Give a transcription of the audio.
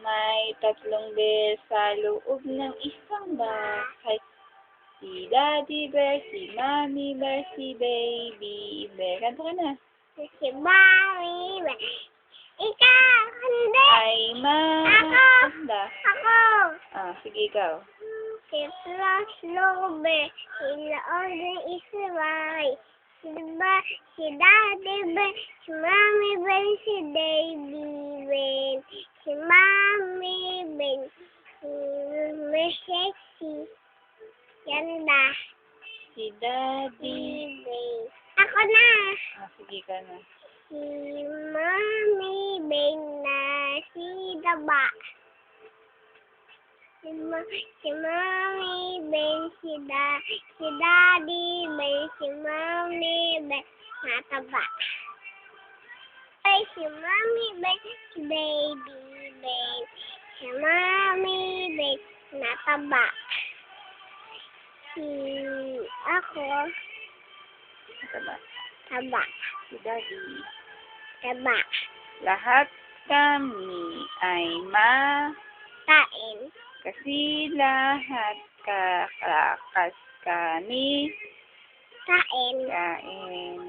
May tatlong bear sa loob ng isang bahay. Si Daddy Bear, si Mommy Bear, si Baby Bear. Kanto ka na. Si Mommy Bear. Ikaw, hindi. Ay maganda. Ako. Sige ikaw. Si Slow Bear. Ilaon ng isabay. Si Daddy Bear, si Mommy Bear, si Baby Bear. Si Mommy Bear. Sexy. Ganda. Si Daddy. Bear. Ako na. Sige ka na. Si Mommy Bear na si Daba. Si Mommy Bear, si Daddy Bear, si Mommy Bear, nataba. Ay, si Mommy Bear, si Baby Bear, si Mommy Bear, nataba. Ako, Taba. taba. Si Daddy. Taba. Lahat kami ay Kain. kasi lahat kakakas kami Kain. kain.